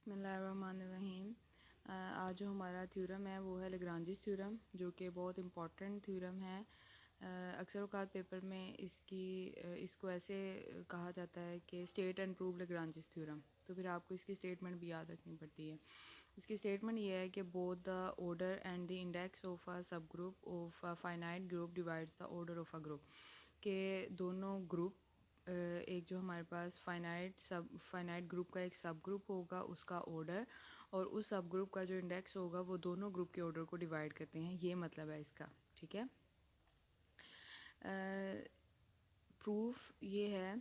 बिस्मिल्लाहिर्रहमानिर्रहीम। आज जो हमारा थ्योरम है वो है लेग्रांजिस थ्योरम, जो कि बहुत इम्पॉर्टेंट थ्योरम है। अक्सर औक़ात पेपर में इसको ऐसे कहा जाता है कि स्टेट एंड प्रूव लेग्रांजिस थ्योरम। तो फिर आपको इसकी स्टेटमेंट भी याद रखनी पड़ती है। इसकी स्टेटमेंट ये है कि both the order and the index of a subgroup of a finite group divides the order of a group. के दोनों ग्रुप, एक जो हमारे पास फाइनाइट ग्रुप का एक सब ग्रुप होगा उसका ऑर्डर, और उस सब ग्रुप का जो इंडेक्स होगा वो दोनों ग्रुप के ऑर्डर को डिवाइड करते हैं। ये मतलब है इसका, ठीक है। प्रूफ ये है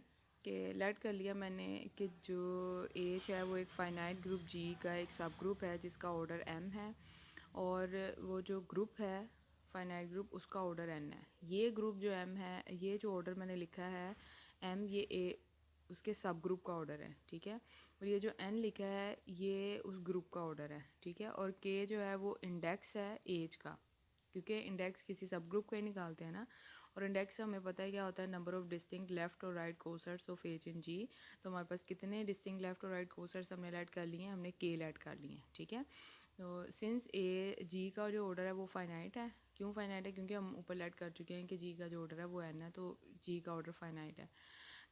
कि लेट कर लिया मैंने कि जो एच है वो एक फ़ाइनाइट ग्रुप जी का एक सब ग्रुप है जिसका ऑर्डर एम है, और वो जो ग्रुप है फ़ाइनाइट ग्रुप उसका ऑर्डर एन है। ये ग्रुप जो एम है, ये जो ऑर्डर मैंने लिखा है एम, ये ए उसके सब ग्रुप का ऑर्डर है, ठीक है। और ये जो एन लिखा है ये उस ग्रुप का ऑर्डर है, ठीक है। और के जो है वो इंडेक्स है एज का, क्योंकि इंडेक्स किसी सब ग्रुप का ही निकालते हैं ना। और इंडेक्स हमें पता है क्या होता है, नंबर ऑफ डिस्टिंक्ट लेफ्ट और राइट कोसर्ट्स ऑफ एच इन जी। तो हमारे पास कितने डिस्टिंक्ट लेफ्ट और राइट कोसर्ट्स हमने ऐड कर लिए हैं, हमने के ऐड कर लिए हैं, ठीक है। तो सिंस ए जी का जो ऑर्डर है वो फाइनाइट है। क्यों फाइनाइट है? क्योंकि हम ऊपर ऐड कर चुके हैं कि जी का जो ऑर्डर है वो एन है, तो जी का ऑर्डर फाइनाइट है।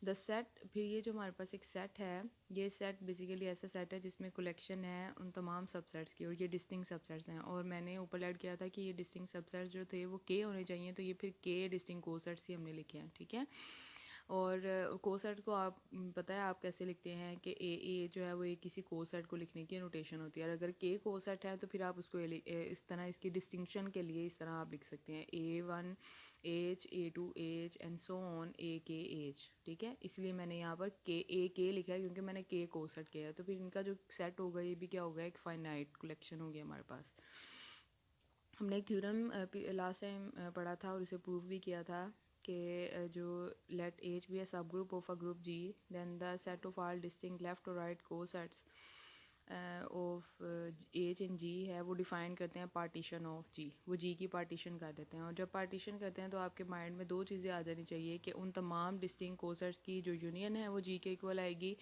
द सेट, फिर ये जो हमारे पास एक सेट है, ये सेट बेसिकली ऐसा सेट है जिसमें कलेक्शन है उन तमाम सबसेट्स की, और ये डिस्टिंक्ट सबसेट्स हैं। और मैंने ऊपर ऐड किया था कि ये डिस्टिंक्ट सबसेट्स जो थे वो के होने चाहिए, तो ये फिर के डिस्टिंक्ट कोसेट्स ही हमने लिखे हैं, ठीक है। और कोसेट को आप पता है आप कैसे लिखते हैं कि ए जो है वो एक किसी कोसेट को लिखने की नोटेशन होती है। और अगर के कोसेट है तो फिर आप उसको इस तरह, इसकी डिस्टिंक्शन के लिए इस तरह आप लिख सकते हैं A1 H, A2 H and so on a K H, ठीक है। इसलिए मैंने यहाँ पर के लिखा है क्योंकि मैंने के कोसेट किया है। तो फिर इनका जो सेट होगा ये भी क्या होगा, एक फाइनाइट कलेक्शन हो गया हमारे पास। हमने एक थ्योरम लास्ट टाइम पढ़ा था और उसे प्रूव भी किया था कि जो late H B A subgroup of a group G, then the set of all distinct left और राइट को sets of H in G है वो डिफ़ाइन करते हैं पार्टीशन ऑफ जी। वो जी की पार्टीशन कर देते हैं। और जब पार्टीशन करते हैं तो आपके माइंड में दो चीज़ें आ जानी चाहिए कि उन तमाम डिस्टिंक्ट कोसेट्स की जो यूनियन है वो जी के इक्वल आएगी,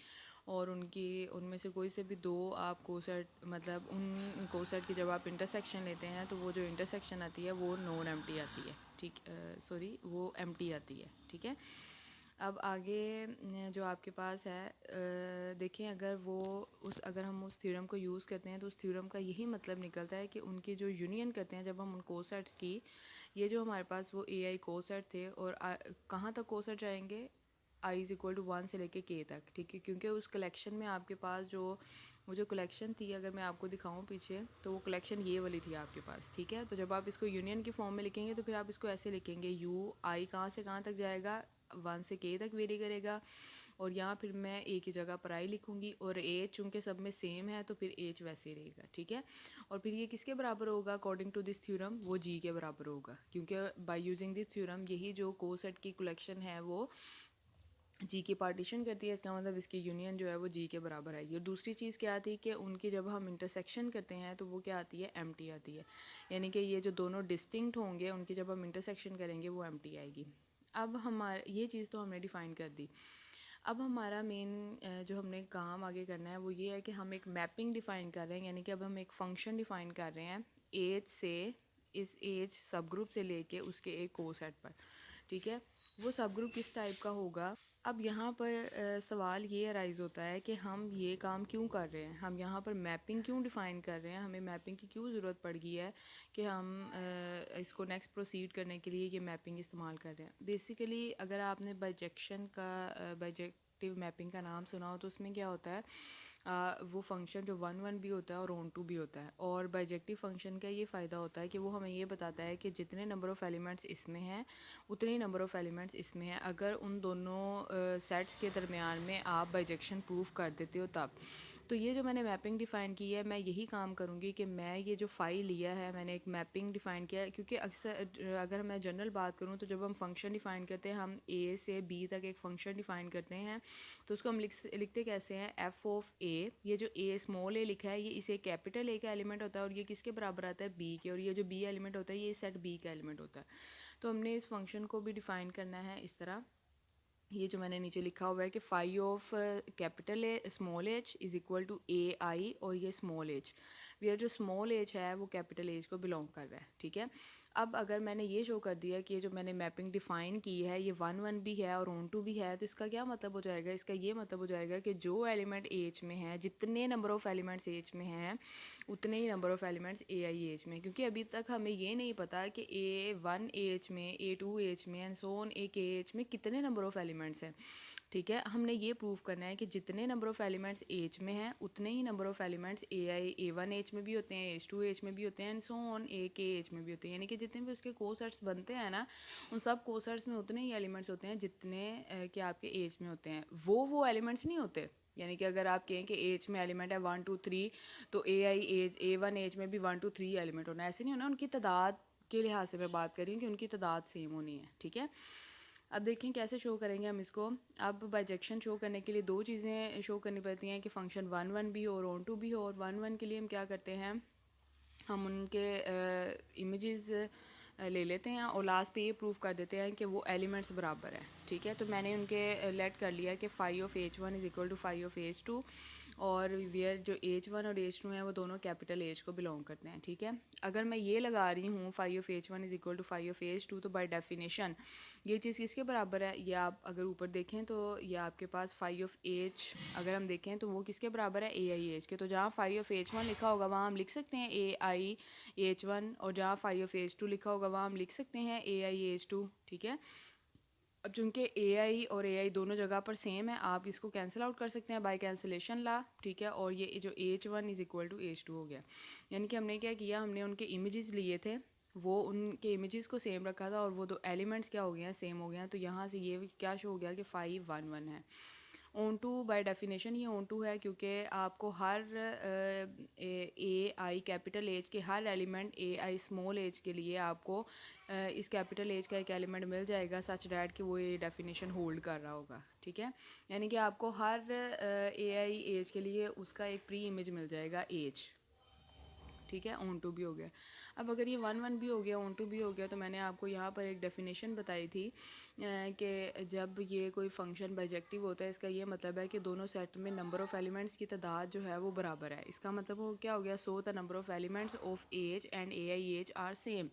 और उनमें से कोई से भी दो आप कोसेट, मतलब उन कोसेट की जब आप इंटरसेक्शन लेते हैं तो वो जो इंटरसेक्शन आती है वो नॉन एम्प्टी आती है, ठीक, सॉरी वो एम्प्टी आती है, ठीक है। अब आगे जो आपके पास है, देखें अगर हम उस थ्योरम को यूज़ करते हैं तो उस थ्योरम का यही मतलब निकलता है कि उनकी जो यूनियन करते हैं जब हम उन कोसेट्स की, ये जो हमारे पास वो ए आई कोसेट थे, और कहाँ तक कोसेट जाएंगे, आई इज़ इक्वल टू 1 से लेके के तक, ठीक है। क्योंकि उस कलेक्शन में आपके पास वो जो कलेक्शन थी, अगर मैं आपको दिखाऊं पीछे, तो वो कलेक्शन ये वाली थी आपके पास, ठीक है। तो जब आप इसको यूनियन की फॉर्म में लिखेंगे तो फिर आप इसको ऐसे लिखेंगे, यू आई कहाँ से कहाँ तक जाएगा, 1 से के तक वेरी करेगा, और यहाँ फिर मैं ए की जगह पर आई लिखूँगी, और ए चूँकि सब में सेम है तो फिर एच वैसे ही रहेगा, ठीक है। और फिर ये किसके बराबर होगा अकॉर्डिंग टू दिस थ्योरम, वो जी के बराबर होगा, क्योंकि बाय यूजिंग दिस थ्योरम यही जो कोसेट की कलेक्शन है वो जी की पार्टीशन करती है। इसका मतलब इसकी यूनियन जो है वो जी के बराबर आएगी। और दूसरी चीज़ क्या आती है कि उनकी जब हम इंटरसेक्शन करते हैं तो वो क्या आती है, एम्प्टी आती है। यानी कि ये जो दोनों डिस्टिंक्ट होंगे उनकी जब हम इंटरसेक्शन करेंगे वो एम्प्टी आएगी। अब हमारे ये चीज़ तो हमने डिफ़ाइन कर दी। अब हमारा मेन जो हमने काम आगे करना है वो ये है कि हम एक मैपिंग डिफ़ाइन कर रहे हैं, यानी कि अब हम एक फ़ंक्शन डिफ़ाइन कर रहे हैं एज से, इस एज सब ग्रुप से लेके उसके एक कोसेट पर, ठीक है। वो सब ग्रुप किस टाइप का होगा। अब यहाँ पर सवाल ये अराइज़ होता है कि हम ये काम क्यों कर रहे हैं, हम यहाँ पर मैपिंग क्यों डिफ़ाइन कर रहे हैं, हमें मैपिंग की क्यों ज़रूरत पड़ गई है कि हम इसको नेक्स्ट प्रोसीड करने के लिए ये मैपिंग इस्तेमाल कर रहे हैं। बेसिकली अगर आपने बाइजेक्शन का बाइजेक्टिव मैपिंग का नाम सुना हो तो उसमें क्या होता है, वो फंक्शन जो 1 भी होता है और ऑन टू भी होता है। और बाइजेक्टिव फंक्शन का ये फ़ायदा होता है कि वो हमें ये बताता है कि जितने नंबर ऑफ़ एलिमेंट्स इसमें हैं उतने ही नंबर ऑफ़ एलिमेंट्स इसमें हैं, अगर उन दोनों सेट्स के दरमियान में आप बाइजेक्शन प्रूफ कर देते हो तब। तो ये जो मैंने मैपिंग डिफ़ाइन की है, मैं यही काम करूँगी कि मैं ये जो फ़ाइल लिया है मैंने एक मैपिंग डिफ़ाइन किया है। क्योंकि अक्सर अगर मैं जनरल बात करूँ तो जब हम फंक्शन डिफ़ाइन करते हैं, हम ए से बी तक एक फ़ंक्शन डिफ़ाइन करते हैं, तो उसको हम लिखते कैसे हैं, एफ़ ऑफ ए। ये जो ए स्मॉल ए लिखा है ये इसे कैपिटल ए का एलिमेंट होता है, और ये किसके बराबर आता है, बी के। और ये जो बी एलिमेंट होता है ये सेट बी का एलिमेंट होता है। तो हमने इस फंक्शन को भी डिफ़ाइन करना है इस तरह ये जो मैंने नीचे लिखा हुआ है कि phi of capital A small H is equal to A I, और ये स्मॉल एच, वेयर जो स्मॉल एच है वो कैपिटल एच को बिलोंग कर रहा है, ठीक है। अब अगर मैंने ये शो कर दिया कि ये जो मैंने मैपिंग डिफ़ाइन की है ये 1 1 भी है और ऑन टू भी है, तो इसका क्या मतलब हो जाएगा, इसका ये मतलब हो जाएगा कि जो एलिमेंट एच में है, जितने नंबर ऑफ़ एलिमेंट्स एच में हैं उतने ही number of elements a I H में, क्योंकि अभी तक हमें ये नहीं पता कि A1 एच में, A2 एच में and so on a K H में कितने नंबर ऑफ़ एलिमेंट्स हैं, ठीक है। हमने ये प्रूव करना है कि जितने नंबर ऑफ़ एलिमेंट्स एच में हैं उतने ही number of elements A1 H में भी होते हैं, H2 एच में भी होते हैं and so on a K H में भी होते हैं, यानी कि जितने भी उसके कोसेट्स बनते हैं ना उन सब कोसेट्स में उतने ही एलिमेंट्स होते हैं जितने कि आपके एच में होते हैं। वो एलिमेंट्स नहीं होते, यानी कि अगर आप कहें कि एच में एलिमेंट है 1 2 3 तो A1 एच में भी 1 2 3 एलिमेंट होना, ऐसे नहीं होना। उनकी तादाद के लिहाज से मैं बात कर रही हूँ कि उनकी तादाद सेम होनी है, ठीक है। अब देखें कैसे शो करेंगे हम इसको। अब बाइजेक्शन शो करने के लिए दो चीज़ें शो करनी पड़ती हैं कि फंक्शन 1 1 भी हो और ऑन टू भी हो। और 1 1 के लिए हम क्या करते हैं, हम उनके इमेजेस ले लेते हैं और लास्ट पे ये प्रूव कर देते हैं कि वो एलिमेंट्स बराबर है, ठीक है। तो मैंने उनके लेट कर लिया कि phi of H1 is equal to phi of H2, और वेयर जो H1 और H2 हैं वो दोनों कैपिटल H को बिलोंग करते हैं, ठीक है। अगर मैं ये लगा रही हूँ phi of H1 is equal to phi of H2, तो बाय डेफिनेशन ये चीज़ किसके बराबर है, ये आप अगर ऊपर देखें तो ये आपके पास फाई ऑफ H अगर हम देखें तो वो किसके बराबर है, ए आई एच के। तो जहाँ फाई ऑफ H1 लिखा होगा वहाँ हम लिख सकते हैं AI H1, और जहाँ फाई ऑफ H2 लिखा होगा वहाँ हम लिख सकते हैं AI H2, ठीक है। अब चूंकि ए आई और ए आई दोनों जगह पर सेम है, आप इसको कैंसिल आउट कर सकते हैं बाय कैंसिलेशन ला, ठीक है। और ये जो H1 is equal to H2 हो गया, यानी कि हमने क्या किया, हमने उनके इमेजेस लिए थे, वो उनके इमेजेस को सेम रखा था और वो दो एलिमेंट्स क्या हो गए हैं, सेम हो गए हैं। तो यहाँ से ये क्या शो हो गया कि 5 1 1 है। ऑन टू बाय डेफिनेशन ये ऑन टू है क्योंकि आपको हर ए आई कैपिटल एज के हर element a I small H के लिए आपको इस कैपिटल एज का एक एलिमेंट मिल जाएगा सच डैट कि वो ये डेफिनेशन होल्ड कर रहा होगा, ठीक है। यानी कि आपको हर ए आई एज के लिए उसका एक प्री इमेज मिल जाएगा एज, ठीक है। ऑन टू भी हो गया। अब अगर ये 1 1 भी हो गया, ऑन टू भी हो गया, तो मैंने आपको यहाँ पर एक डेफिनेशन बताई थी कि जब ये कोई फंक्शन बाइजेक्टिव होता है इसका ये मतलब है कि दोनों सेट में नंबर ऑफ़ एलिमेंट्स की तादाद जो है वो बराबर है। इसका मतलब वो क्या हो गया, so the number of elements of H and A I H are same.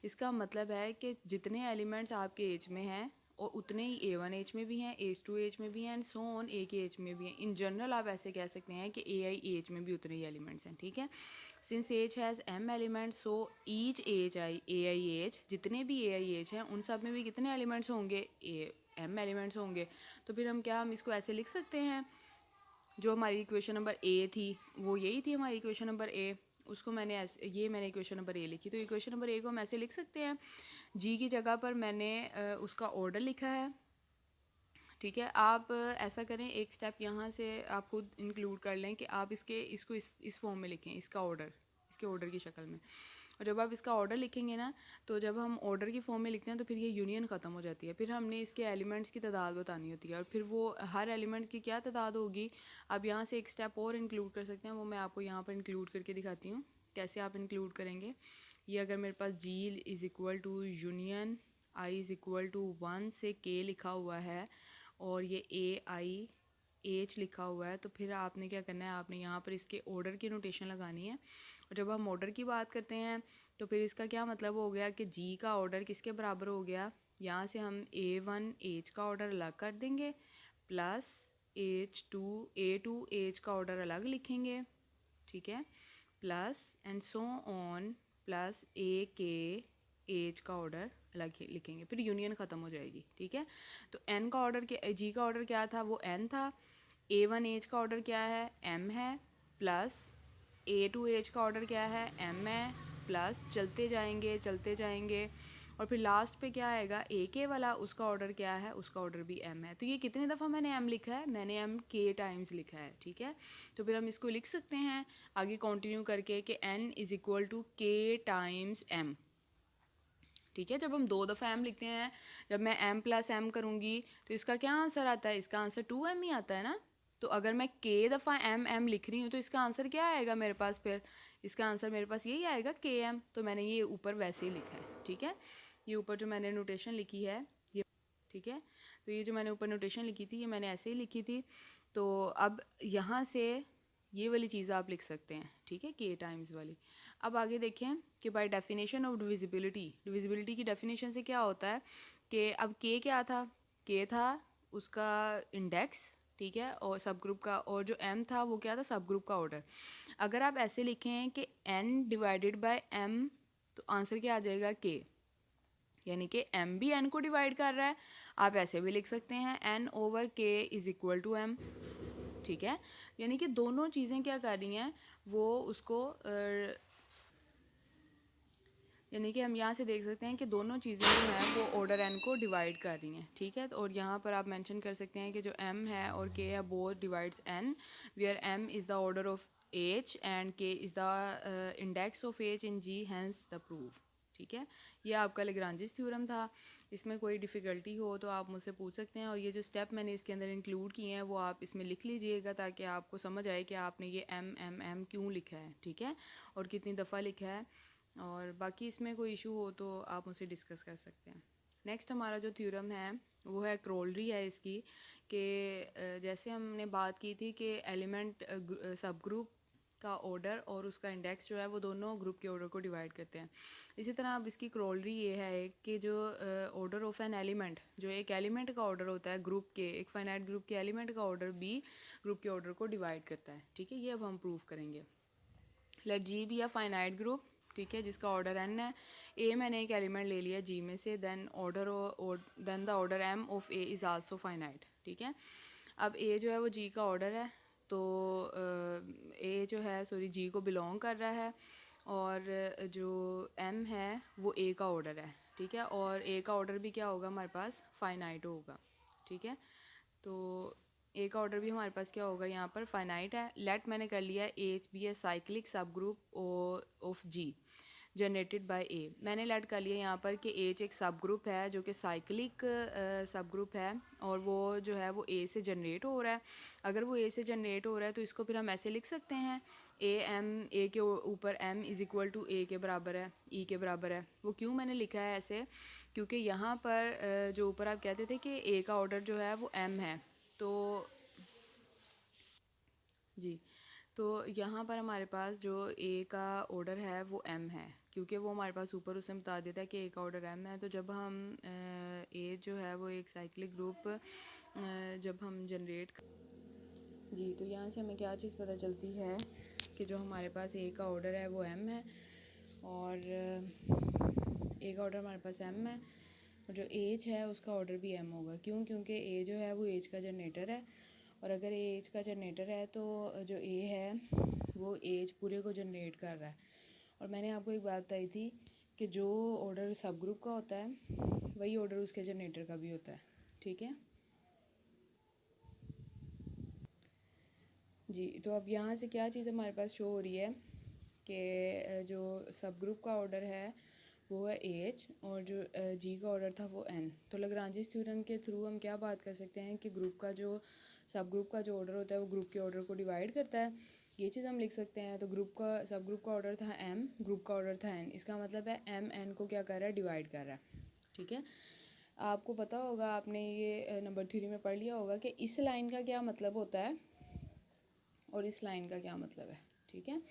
इसका मतलब है कि जितने एलिमेंट्स आपके एज में हैं और उतने ही A1 एज में भी हैं, H2 एज में भी हैं and so on a K as में भी हैं। इन जनरल आप ऐसे कह सकते हैं कि ए आई एज में भी उतने ही एलिमेंट्स हैं, ठीक है। Since H has m elements so each H I A I H, जितने भी ए आई एज हैं उन सब में भी कितने एलिमेंट्स होंगे, m एलिमेंट्स होंगे। तो फिर हम इसको ऐसे लिख सकते हैं, जो हमारी इक्वेशन नंबर ए थी वो यही थी हमारी इक्वेशन नंबर ए, उसको मैंने ऐसे ये इक्वेशन नंबर ए लिखी। तो इक्वेशन नंबर ए को हम ऐसे लिख सकते हैं, जी की जगह पर मैंने उसका ऑर्डर लिखा है, ठीक है। आप ऐसा करें, एक स्टेप यहाँ से आप खुद इंक्लूड कर लें कि आप इसको इस फॉर्म में लिखें, इसका ऑर्डर, इसके ऑर्डर की शक्ल में। और जब आप इसका ऑर्डर लिखेंगे ना, तो जब हम ऑर्डर की फॉर्म में लिखते हैं तो फिर ये यूनियन ख़त्म हो जाती है। फिर हमने इसके एलिमेंट्स की तादाद बतानी होती है और फिर वो हर एलिमेंट की क्या तादाद होगी, आप यहाँ से एक स्टेप और इंक्लूड कर सकते हैं, वो मैं आपको यहाँ पर इंक्लूड करके दिखाती हूँ कैसे आप इंक्लूड करेंगे। ये अगर मेरे पास G is equal to union I is equal to 1 से के लिखा हुआ है और ये ए आई एच लिखा हुआ है, तो फिर आपने क्या करना है, आपने यहाँ पर इसके ऑर्डर की नोटेशन लगानी है। और जब हम ऑर्डर की बात करते हैं तो फिर इसका क्या मतलब हो गया कि जी का ऑर्डर किसके बराबर हो गया, यहाँ से हम A1 एच का ऑर्डर अलग कर देंगे प्लस A2 एच का ऑर्डर अलग लिखेंगे, ठीक है, plus and so on plus a K H का ऑर्डर अलग लिखेंगे, फिर यूनियन ख़त्म हो जाएगी, ठीक है। तो एन का ऑर्डर क्या, जी का ऑर्डर क्या था, वो एन था। A1 एज का ऑर्डर क्या है, एम है, प्लस A2 एज का ऑर्डर क्या है, एम है, प्लस चलते जाएंगे और फिर लास्ट पे क्या आएगा, ए के वाला, उसका ऑर्डर क्या है, उसका ऑर्डर भी एम है। तो ये कितनी दफ़ा मैंने एम लिखा है, मैंने एम के टाइम्स लिखा है, ठीक है। तो फिर हम इसको लिख सकते हैं आगे कंटिन्यू करके कि एन इज़ इक्वल टू के टाइम्स एम, ठीक है। जब हम 2 दफ़ा एम लिखते हैं, जब मैं एम प्लस एम करूँगी तो इसका क्या आंसर आता है, इसका आंसर 2m ही आता है ना। तो अगर मैं के दफ़ा एम लिख रही हूँ तो इसका आंसर क्या आएगा मेरे पास, फिर इसका आंसर मेरे पास यही आएगा KM। तो मैंने ये ऊपर वैसे ही लिखा है, ठीक है। ये ऊपर जो मैंने नोटेशन लिखी है ये, ठीक है। तो ये जो मैंने ऊपर नोटेशन लिखी थी ये मैंने ऐसे ही लिखी थी। तो अब यहाँ से ये वाली चीज़ आप लिख सकते हैं, ठीक है, के टाइम्स वाली। अब आगे देखें कि by definition of divisibility, divisibility की डेफिनेशन से क्या होता है कि अब के क्या था, के था उसका इंडेक्स, ठीक है, और सब ग्रुप का, और जो एम था वो क्या था, सब ग्रुप का ऑर्डर। अगर आप ऐसे लिखें कि एन डिवाइडेड बाय एम, तो आंसर क्या आ जाएगा, के, यानी कि एम भी एन को डिवाइड कर रहा है। आप ऐसे भी लिख सकते हैं एन ओवर के इज इक्वल टू एम, ठीक है, यानी कि दोनों चीज़ें क्या कर रही हैं, वो उसको यानी कि हम यहाँ से देख सकते हैं कि दोनों चीज़ें जो हैं वो ऑर्डर एन को डिवाइड कर रही हैं, ठीक है। और यहाँ पर आप मेंशन कर सकते हैं कि जो एम है और के है both divides N, where M is the order of H and K is the index of H in G, hence the proof, ठीक है। ये आपका लेग्रांजिस थ्योरम था। इसमें कोई डिफ़िकल्टी हो तो आप मुझसे पूछ सकते हैं, और ये जो स्टेप मैंने इसके अंदर इंक्लूड किए हैं वो आप इसमें लिख लीजिएगा ताकि आपको समझ आए कि आपने ये एम एम एम क्यों लिखा है, ठीक है, और कितनी दफ़ा लिखा है। और बाकी इसमें कोई इशू हो तो आप मुझसे डिस्कस कर सकते हैं। नेक्स्ट हमारा जो थ्योरम है वो है क्रोलरी है इसकी, कि जैसे हमने बात की थी कि एलिमेंट सब ग्रुप का ऑर्डर और उसका इंडेक्स जो है वो दोनों ग्रुप के ऑर्डर को डिवाइड करते हैं। इसी तरह अब इसकी क्रोलरी ये है कि जो ऑर्डर ऑफ एन एलिमेंट, जो एक एलिमेंट का ऑर्डर होता है ग्रुप के, एक फाइनाइट ग्रुप के एलिमेंट का ऑर्डर भी ग्रुप के ऑर्डर को डिवाइड करता है, ठीक है। ये अब हम प्रूव करेंगे। Let G be a finite group, ठीक है, जिसका ऑर्डर एन है। ए मैंने एक एलिमेंट ले लिया जी में से, then then the order M of A is also finite, ठीक है। अब ए जो है वो जी का ऑर्डर है, तो ए जो है सॉरी जी को बिलोंग कर रहा है, और जो एम है वो ए का ऑर्डर है, ठीक है, और ए का ऑर्डर भी क्या होगा हमारे पास, फाइनाइट होगा, ठीक है। तो ए का ऑर्डर भी हमारे पास क्या होगा, यहाँ पर फाइनाइट है। लेट मैंने कर लिया H B a cyclic subgroup of G generated by a. मैंने लेट कर लिया यहाँ पर कि एच एक सब ग्रुप है जो कि साइक्लिक सब ग्रुप है, और वो जो है वो ए से जनरेट हो रहा है। अगर वो ए से जनरेट हो रहा है तो इसको फिर हम ऐसे लिख सकते हैं, ए एम, ए के ऊपर एम इज़ इक्वल टू ए के बराबर है, ई के बराबर है। वो क्यों मैंने लिखा है ऐसे, क्योंकि यहाँ पर जो ऊपर आप कहते थे कि ए का ऑर्डर जो है वो एम है, तो जी, तो यहाँ पर हमारे पास जो ए का ऑर्डर है वो एम है, क्योंकि वो हमारे पास ऊपर उसने बता दिया था कि ए का ऑर्डर एम है। तो जब हम ए जो है वो एक साइक्लिक ग्रुप जब हम जनरेट जी, तो यहाँ से हमें क्या चीज़ पता चलती है कि जो हमारे पास ए का ऑर्डर है वो एम है, और ए का ऑर्डर हमारे पास एम है, और जो एज है उसका ऑर्डर भी एम होगा। क्यों, क्योंकि ए जो है वो एज का जनरेटर है, और अगर ए एज का जनरेटर है तो जो ए है वो एज पूरे को जनरेट कर रहा है। और मैंने आपको एक बात बताई थी कि जो ऑर्डर सब ग्रुप का होता है वही ऑर्डर उसके जनरेटर का भी होता है, ठीक है जी। तो अब यहाँ से क्या चीज़ हमारे पास शो हो रही है कि जो सब ग्रुप का ऑर्डर है वो है एच, और जो जी का ऑर्डर था वो एन। तो लाग्रांजिस थ्योरम के थ्रू हम क्या बात कर सकते हैं कि ग्रुप का जो सब ग्रुप का जो ऑर्डर होता है वो ग्रुप के ऑर्डर को डिवाइड करता है। ये चीज़ हम लिख सकते हैं। तो ग्रुप का सब ग्रुप का ऑर्डर था एम, ग्रुप का ऑर्डर था एन, इसका मतलब है एम एन को क्या कर रहा है, डिवाइड कर रहा है, ठीक है। आपको पता होगा, आपने ये नंबर थ्योरी में पढ़ लिया होगा कि इस लाइन का क्या मतलब होता है और इस लाइन का क्या मतलब है, ठीक है।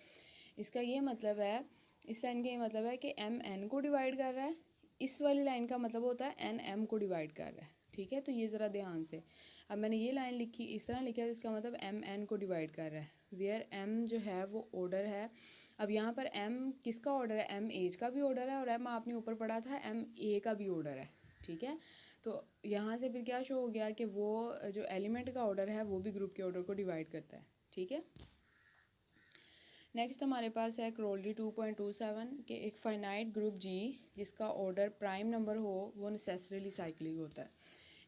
इसका ये मतलब है, इस लाइन का ये मतलब है कि एम एन को डिवाइड कर रहा है, इस वाली लाइन का मतलब होता है एन एम को डिवाइड कर रहा है, ठीक है। तो ये ज़रा ध्यान से, अब मैंने ये लाइन लिखी इस तरह लिखा है, तो इसका मतलब एम एन को डिवाइड कर रहा है, वेयर एम जो है वो ऑर्डर है। अब यहाँ पर एम किसका ऑर्डर है, एम एज का भी ऑर्डर है, और एम आपने ऊपर पढ़ा था एम ए का भी ऑर्डर है, ठीक है। तो यहाँ से फिर क्या शो हो गया कि वो जो एलिमेंट का ऑर्डर है वो भी ग्रुप के ऑर्डर को डिवाइड करता है, ठीक है। नेक्स्ट हमारे पास है क्रोलरी 2.27 के एक फाइनाइट ग्रुप जी जिसका ऑर्डर प्राइम नंबर हो वो नेसेसरीली साइक्लिक होता है।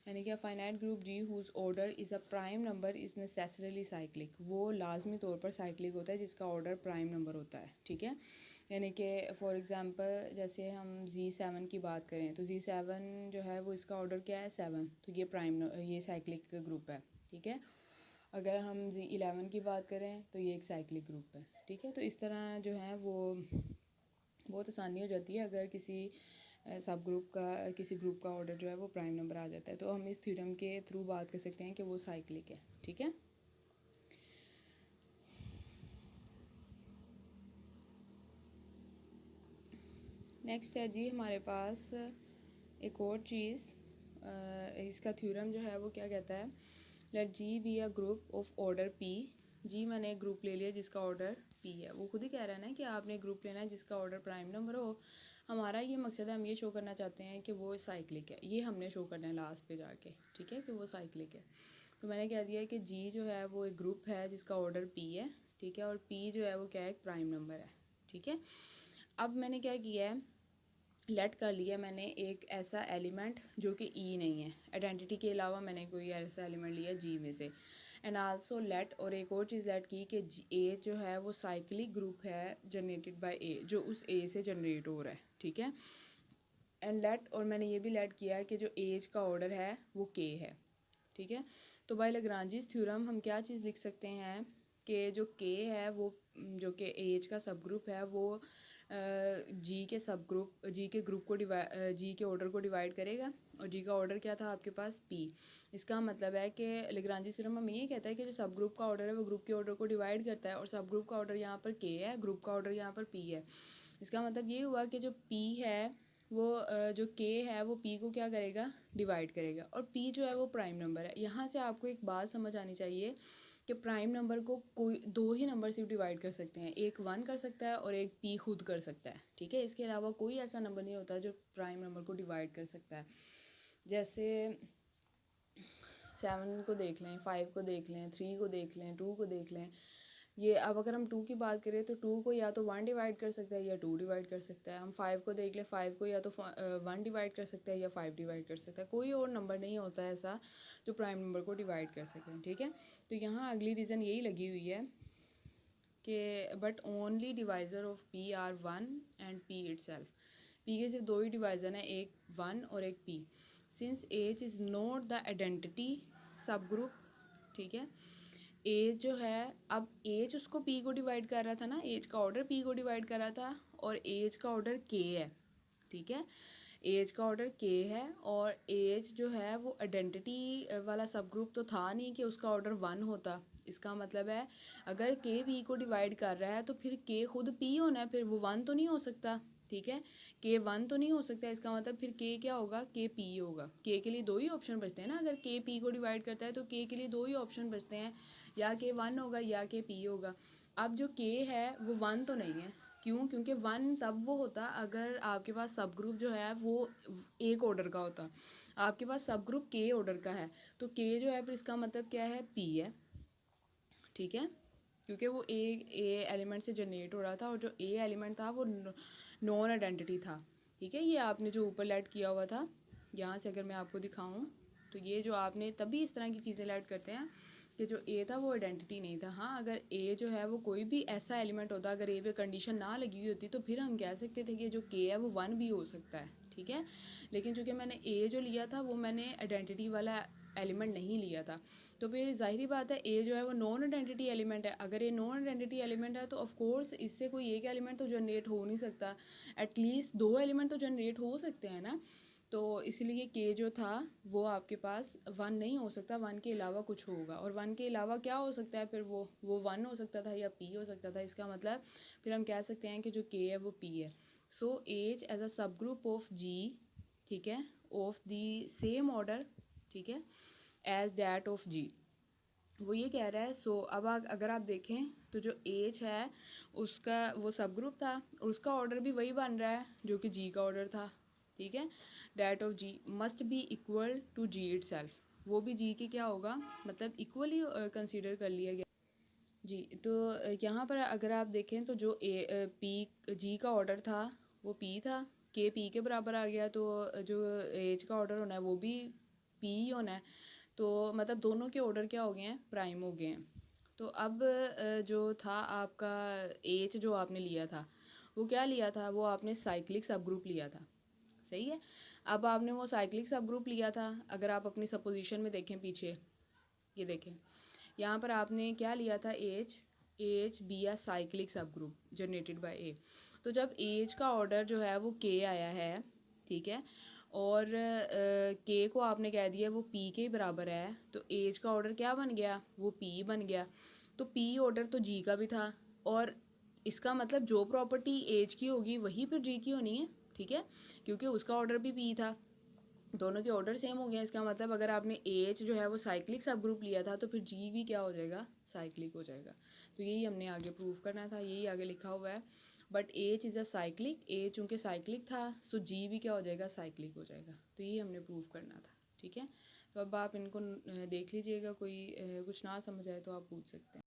यानी कि finite group G whose order is a prime number is necessarily cyclic, वो लाजमी तौर पर साइक्लिक होता है जिसका ऑर्डर प्राइम नंबर होता है, ठीक है। यानी कि फॉर एग्जांपल जैसे हम Z7 की बात करें तो Z7 जो है वो इसका ऑर्डर क्या है, 7, तो ये साइक्लिक ग्रुप है, ठीक है। अगर हम Z11 की बात करें तो ये एक साइक्लिक ग्रुप है, ठीक है। तो इस तरह जो है वो बहुत आसानी हो जाती है अगर किसी सब ग्रुप का किसी ग्रुप का ऑर्डर जो है वो प्राइम नंबर आ जाता है। तो हम इस थ्योरम के थ्रू बात कर सकते हैं कि वो साइक्लिक है। ठीक है। नेक्स्ट है जी हमारे पास एक और चीज़, इसका थ्योरम जो है वो क्या कहता है, let G be a group of order P. G मैंने एक ग्रुप ले लिया जिसका ऑर्डर पी है। वो खुद ही कह रहा है ना कि आपने एक ग्रुप लेना है जिसका ऑर्डर प्राइम नंबर हो। हमारा ये मकसद है, हम ये शो करना चाहते हैं कि वो साइक्लिक है। ये हमने शो करना है लास्ट पे जाके, ठीक है, कि वो साइक्लिक है। तो मैंने कह दिया कि जी जो है वो एक ग्रुप है जिसका ऑर्डर पी है, ठीक है, और पी जो है वो क्या है, एक प्राइम नंबर है। ठीक है। अब मैंने क्या किया है, लेट कर लिया मैंने एक ऐसा एलिमेंट जो कि ई नहीं है, आइडेंटिटी के अलावा मैंने कोई ऐसा एलिमेंट लिया जी में से। एंड आल्सो लेट, और एक और चीज़ लेट की कि ए जो है वो साइक्लिक ग्रुप है जनरेटेड बाय ए, जो उस ए से जनरेट हो रहा है। ठीक है। एंड लेट, और मैंने ये भी लेट किया है कि जो एज का ऑर्डर है वो के है। ठीक है। तो बाय लाग्रांजीज थ्योरम हम क्या चीज़ लिख सकते हैं कि जो के है वो, जो कि एज का सब ग्रुप है, वो जी के सब ग्रुप, जी के ग्रुप को डिवाइड, जी के ऑर्डर को डिवाइड करेगा। और जी का ऑर्डर क्या था आपके पास, पी। इसका मतलब है कि लाग्रांजी थ्योरम हमें ये कहता है कि जो सब ग्रुप का ऑर्डर है वो ग्रुप के ऑर्डर को डिवाइड करता है, और सब ग्रुप का ऑर्डर यहाँ पर के है, ग्रुप का ऑर्डर यहाँ पर पी है। इसका मतलब ये हुआ कि जो पी है वो जो के है वो पी को क्या करेगा, डिवाइड करेगा। और पी जो है वो प्राइम नंबर है। यहाँ से आपको एक बात समझ आनी चाहिए कि प्राइम नंबर को कोई दो ही नंबर से डिवाइड कर सकते हैं, एक 1 कर सकता है और एक पी खुद कर सकता है। ठीक है। इसके अलावा कोई ऐसा नंबर नहीं होता जो प्राइम नंबर को डिवाइड कर सकता है। जैसे 7 को देख लें, 5 को देख लें, 3 को देख लें, 2 को देख लें। ये अब अगर हम 2 की बात करें तो 2 को या तो 1 डिवाइड कर सकता है या 2 डिवाइड कर सकता है। हम 5 को देख लें, 5 को या तो 1 डिवाइड कर सकता है या 5 डिवाइड कर सकता है। कोई और नंबर नहीं होता है ऐसा जो प्राइम नंबर को डिवाइड कर सकें। ठीक है। तो यहाँ अगली रीज़न यही लगी हुई है कि but only divisor of P R 1 and P itself. P के सिर्फ दो ही डिवाइज़र हैं, एक 1 और एक p. Since H is not the identity subgroup. ठीक है। एज जो है, अब एज उसको पी को डिवाइड कर रहा था ना, एज का ऑर्डर पी को डिवाइड कर रहा था, और एज का ऑर्डर के है। ठीक है। एज का ऑर्डर के है, और एज जो है वो आइडेंटिटी वाला सब ग्रुप तो था नहीं कि उसका ऑर्डर 1 होता। इसका मतलब है अगर के पी को डिवाइड कर रहा है तो फिर के खुद पी होना है, फिर वो 1 तो नहीं हो सकता। ठीक है। के 1 तो नहीं हो सकता, इसका मतलब फिर के क्या होगा, के पी होगा। के लिए दो ही ऑप्शन बचते हैं ना, अगर के पी को डिवाइड करता है तो के लिए दो ही ऑप्शन बचते हैं, या के 1 होगा या के पी होगा। अब जो के है वो 1 तो नहीं है। क्यों? क्योंकि 1 तब वो होता अगर आपके पास सब ग्रुप जो है वो एक ऑर्डर का होता। आपके पास सब ग्रुप के ऑर्डर का है, तो के जो है फिर इसका मतलब क्या है, पी है। ठीक है। क्योंकि वो ए एलिमेंट से जनरेट हो रहा था, और जो ए एलिमेंट था वो नॉन आइडेंटिटी था। ठीक है। ये आपने जो ऊपर लेट किया हुआ था, यहाँ से अगर मैं आपको दिखाऊं तो ये जो आपने तभी इस तरह की चीज़ें लेट करते हैं कि जो ए था वो आइडेंटिटी नहीं था। हाँ, अगर ए जो है वो कोई भी ऐसा एलिमेंट होता, अगर ए पे कंडीशन ना लगी हुई होती तो फिर हम कह सकते थे कि जो के है वो 1 भी हो सकता है। ठीक है। लेकिन चूँकि मैंने ए जो लिया था वो मैंने आइडेंटिटी वाला एलिमेंट नहीं लिया था, तो फिर ज़ाहिरी बात है ए जो है वो नॉन आइडेंटिटी एलिमेंट है। अगर ये नॉन आइडेंटिटी एलिमेंट है तो ऑफ कोर्स इससे कोई एक एलिमेंट तो जनरेट हो नहीं सकता, एटलीस्ट दो एलिमेंट तो जनरेट हो सकते हैं ना। तो इसलिए के जो था वो आपके पास 1 नहीं हो सकता, 1 के अलावा कुछ होगा। और 1 के अलावा क्या हो सकता है फिर, वो 1 हो सकता था या पी हो सकता था। इसका मतलब फिर हम कह सकते हैं कि जो के है वो पी है। So as as a subgroup of जी, ठीक है, ऑफ दी सेम ऑर्डर, ठीक है, एज दैट ऑफ जी। वो ये कह रहा है। सो अब अगर आप देखें तो जो एज है उसका वो सब ग्रुप था, और उसका ऑर्डर भी वही बन रहा है जो कि जी का ऑर्डर था। ठीक है। That of G must be equal to G itself. वो भी जी के क्या होगा, मतलब इक्वली कंसीडर कर लिया गया। जी, तो यहाँ पर अगर आप देखें तो जो पी जी का ऑर्डर था वो पी था, के पी के बराबर आ गया, तो जो एज का ऑर्डर होना है वो भी पी ही होना है। तो मतलब दोनों के ऑर्डर क्या हो गए हैं, प्राइम हो गए हैं। तो अब जो था आपका एज जो आपने लिया था वो क्या लिया था, वो आपने साइक्लिक सब ग्रुप लिया था। सही है। अब आपने वो साइक्लिक सब ग्रुप लिया था, अगर आप अपनी सपोजिशन में देखें पीछे, ये देखें यहाँ पर आपने क्या लिया था, एज बी आ साइक्लिक सब ग्रुप जनरेटेड बाय ए। तो जब एज का ऑर्डर जो है वो के आया है, ठीक है। और के को आपने कह दिया वो पी के बराबर है, तो एज का ऑर्डर क्या बन गया, वो पी बन गया। तो पी ऑर्डर तो जी का भी था, और इसका मतलब जो प्रॉपर्टी एज की होगी वही फिर जी की होनी है, ठीक है, क्योंकि उसका ऑर्डर भी पी था, दोनों के ऑर्डर सेम हो गया। इसका मतलब अगर आपने एच जो है वो साइक्लिक सब ग्रुप लिया था तो फिर जी भी क्या हो जाएगा, साइक्लिक हो जाएगा। तो यही हमने आगे प्रूव करना था, यही आगे लिखा हुआ है। But H is a cyclic, a चूँकि साइक्लिक था सो जी भी क्या हो जाएगा, साइक्लिक हो जाएगा। तो यही हमने प्रूव करना था, ठीक है। तो अब आप इनको देख लीजिएगा, कोई कुछ ना समझ आए तो आप पूछ सकते हैं।